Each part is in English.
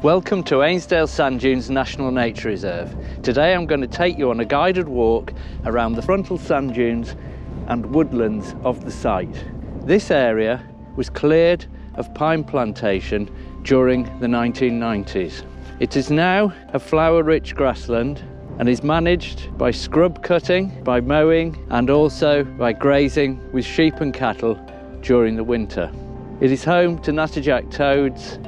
Welcome to Ainsdale Sand Dunes National Nature Reserve. Today I'm going to take you on a guided walk around the frontal sand dunes and woodlands of the site. This area was cleared of pine plantation during the 1990s. It is now a flower-rich grassland and is managed by scrub cutting, by mowing and also by grazing with sheep and cattle during the winter. It is home to natterjack toads,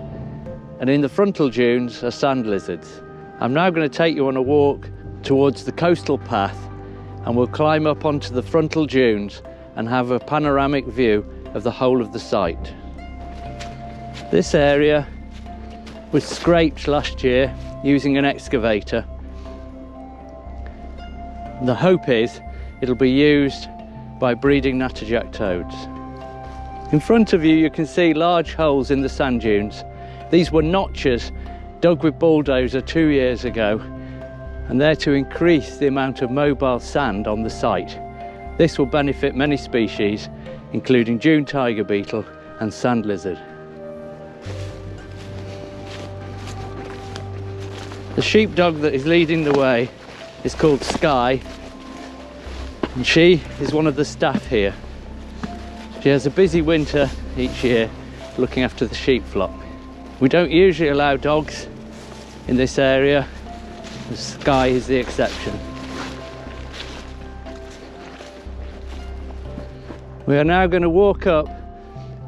and in the frontal dunes are sand lizards. I'm now going to take you on a walk towards the coastal path and we'll climb up onto the frontal dunes and have a panoramic view of the whole of the site. This area was scraped last year using an excavator. The hope is it'll be used by breeding natterjack toads. In front of you, you can see large holes in the sand dunes. These were notches dug with bulldozer 2 years ago, and they're to increase the amount of mobile sand on the site. This will benefit many species, including dune tiger beetle and sand lizard. The sheepdog that is leading the way is called Sky, and she is one of the staff here. She has a busy winter each year looking after the sheep flock. We don't usually allow dogs in this area. The Sky is the exception. We are now going to walk up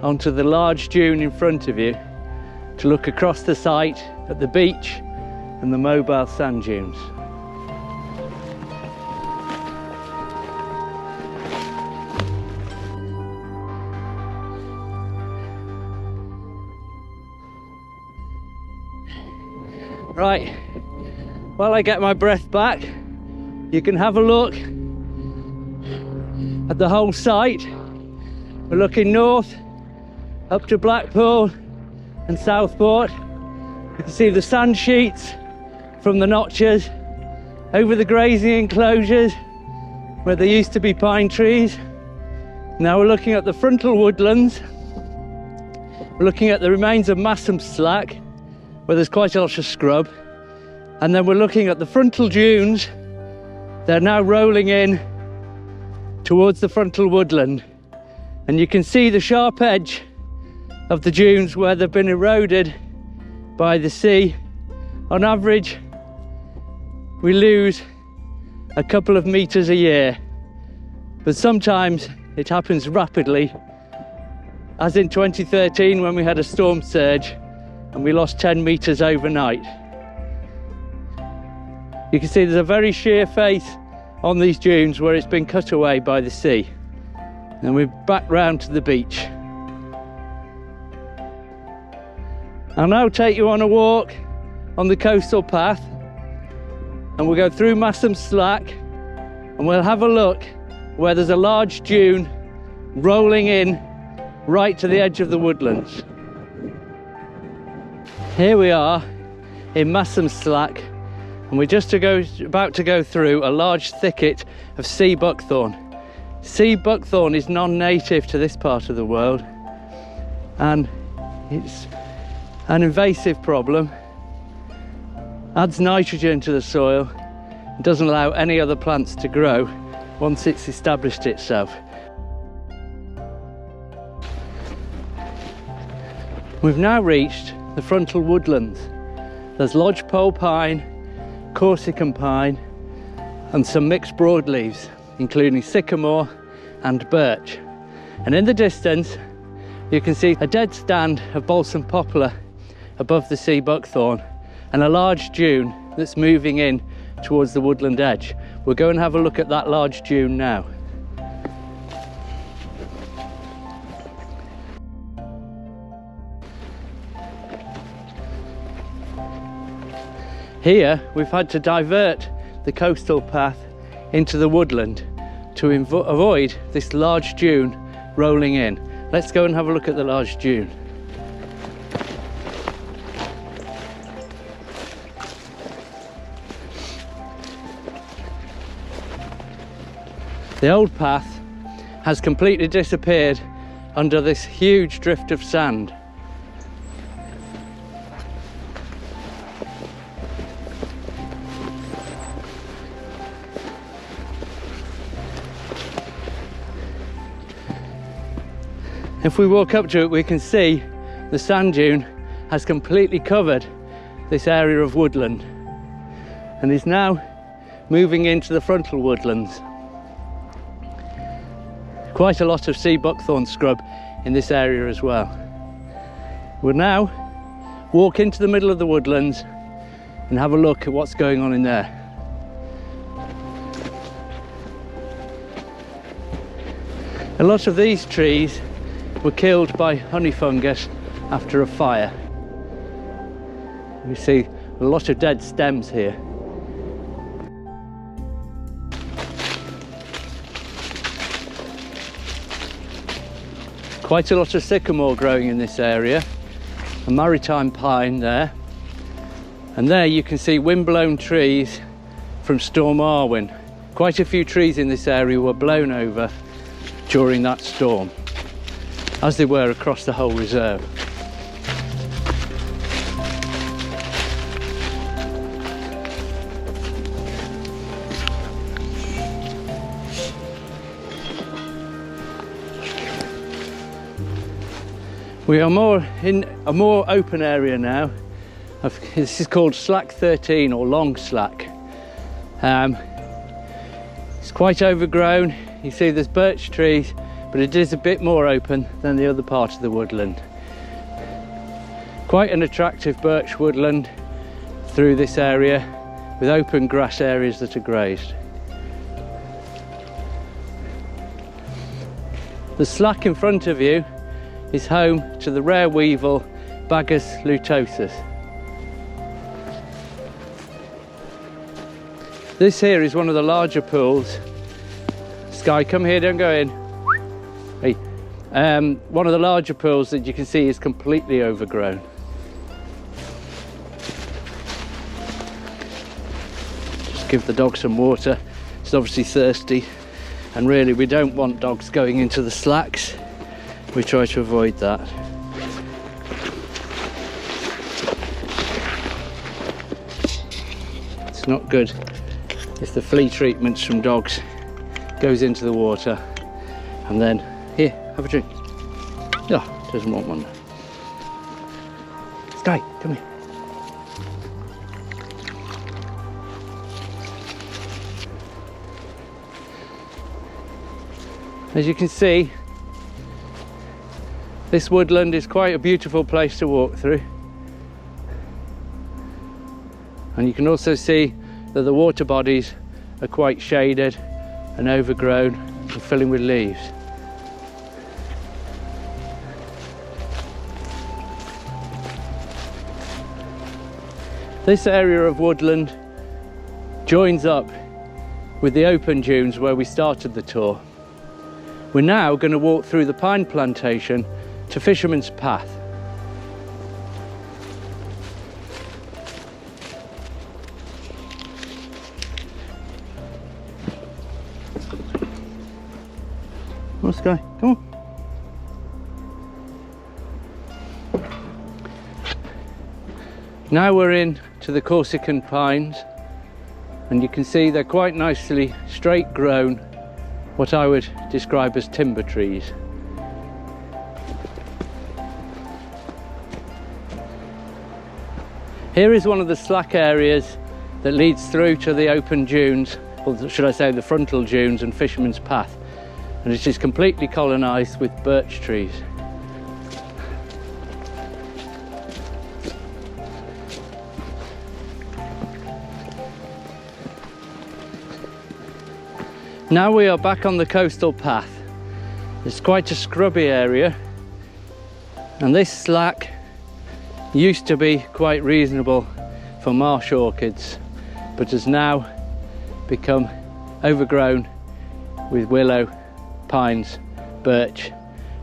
onto the large dune in front of you to look across the site at the beach and the mobile sand dunes. Right, while I get my breath back, you can have a look at the whole site. We're looking north, up to Blackpool and Southport. You can see the sand sheets from the notches, over the grazing enclosures where there used to be pine trees. Now we're looking at the frontal woodlands. We're looking at the remains of Massam slack, where there's quite a lot of scrub, and then we're looking at the frontal dunes. They're now rolling in towards the frontal woodland, and you can see the sharp edge of the dunes where they've been eroded by the sea. On average, we lose a couple of meters a year, but sometimes it happens rapidly, as in 2013 when we had a storm surge and we lost 10 meters overnight. You can see there's a very sheer face on these dunes where it's been cut away by the sea. And we're back round to the beach. I'll now take you on a walk on the coastal path, and we'll go through Massam slack and we'll have a look where there's a large dune rolling in right to the edge of the woodlands. Here we are in Massam slack, and we're just about to go through a large thicket of sea buckthorn. Sea buckthorn is non-native to this part of the world, and it's an invasive problem. Adds nitrogen to the soil and doesn't allow any other plants to grow once it's established itself. We've now reached the frontal woodlands. There's lodgepole pine, Corsican pine and some mixed broadleaves, including sycamore and birch. And in the distance you can see a dead stand of balsam poplar above the sea buckthorn and a large dune that's moving in towards the woodland edge. We'll go and have a look at that large dune now. Here we've had to divert the coastal path into the woodland to avoid this large dune rolling in. Let's go and have a look at the large dune. The old path has completely disappeared under this huge drift of sand. If we walk up to it, we can see the sand dune has completely covered this area of woodland and is now moving into the frontal woodlands. Quite a lot of sea buckthorn scrub in this area as well. We'll now walk into the middle of the woodlands and have a look at what's going on in there. A lot of these trees were killed by honey fungus after a fire. You see a lot of dead stems here. Quite a lot of sycamore growing in this area, a maritime pine there, and there you can see wind-blown trees from Storm Arwen. Quite a few trees in this area were blown over during that storm, as they were across the whole reserve. We are more in a more open area now. This is called Slack 13 or Long Slack. It's quite overgrown. You see there's birch trees, but it is a bit more open than the other part of the woodland. Quite an attractive birch woodland through this area with open grass areas that are grazed. The slack in front of you is home to the rare weevil Bagus lutosus. This here is one of the larger pools. Sky, come here, don't go in. Hey. One of the larger pools that you can see is completely overgrown. Just give the dog some water. It's obviously thirsty, and really we don't want dogs going into the slacks. We try to avoid that. It's not good if the flea treatments from dogs goes into the water and then, here, have a drink. Oh, doesn't want one. Sky, come here. As you can see, this woodland is quite a beautiful place to walk through, and you can also see that the water bodies are quite shaded and overgrown and filling with leaves. This area of woodland joins up with the open dunes where we started the tour. We're now going to walk through the pine plantation to Fisherman's Path. Come on, Sky, come on. Now we're in to the Corsican pines, and you can see they're quite nicely straight grown, what I would describe as timber trees. Here is one of the slack areas that leads through to the open dunes, or should I say the frontal dunes and Fisherman's Path, and it is completely colonised with birch trees. Now we are back on the coastal path. It's quite a scrubby area, and this slack used to be quite reasonable for marsh orchids, but has now become overgrown with willow, pines, birch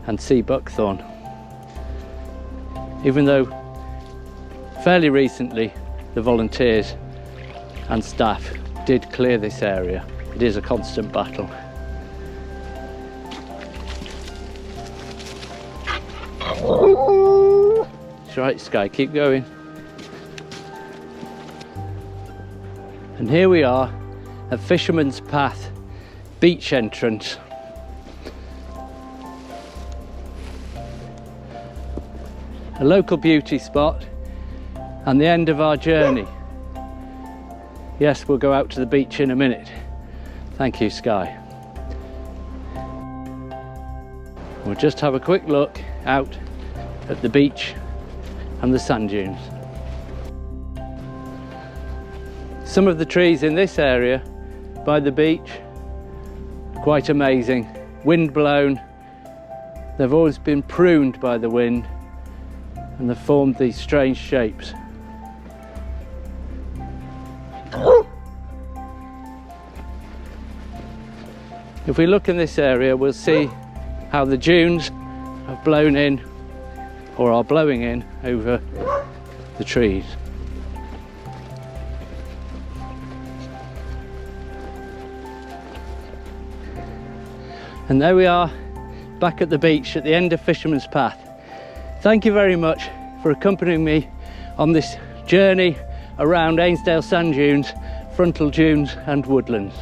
and sea buckthorn. Even though fairly recently the volunteers and staff did clear this area, it is a constant battle. It's right, Sky, keep going. And here we are at Fisherman's Path beach entrance. a local beauty spot and the end of our journey. Yes, we'll go out to the beach in a minute. Thank you, Sky. We'll just have a quick look out at the beach and the sand dunes. Some of the trees in this area by the beach are quite amazing. Wind blown. They've always been pruned by the wind and they've formed these strange shapes. If we look in this area, we'll see how the dunes have blown in or are blowing in over the trees. And there we are, back at the beach at the end of Fisherman's Path. Thank you very much for accompanying me on this journey around Ainsdale sand dunes, Frontal dunes and Woodlands.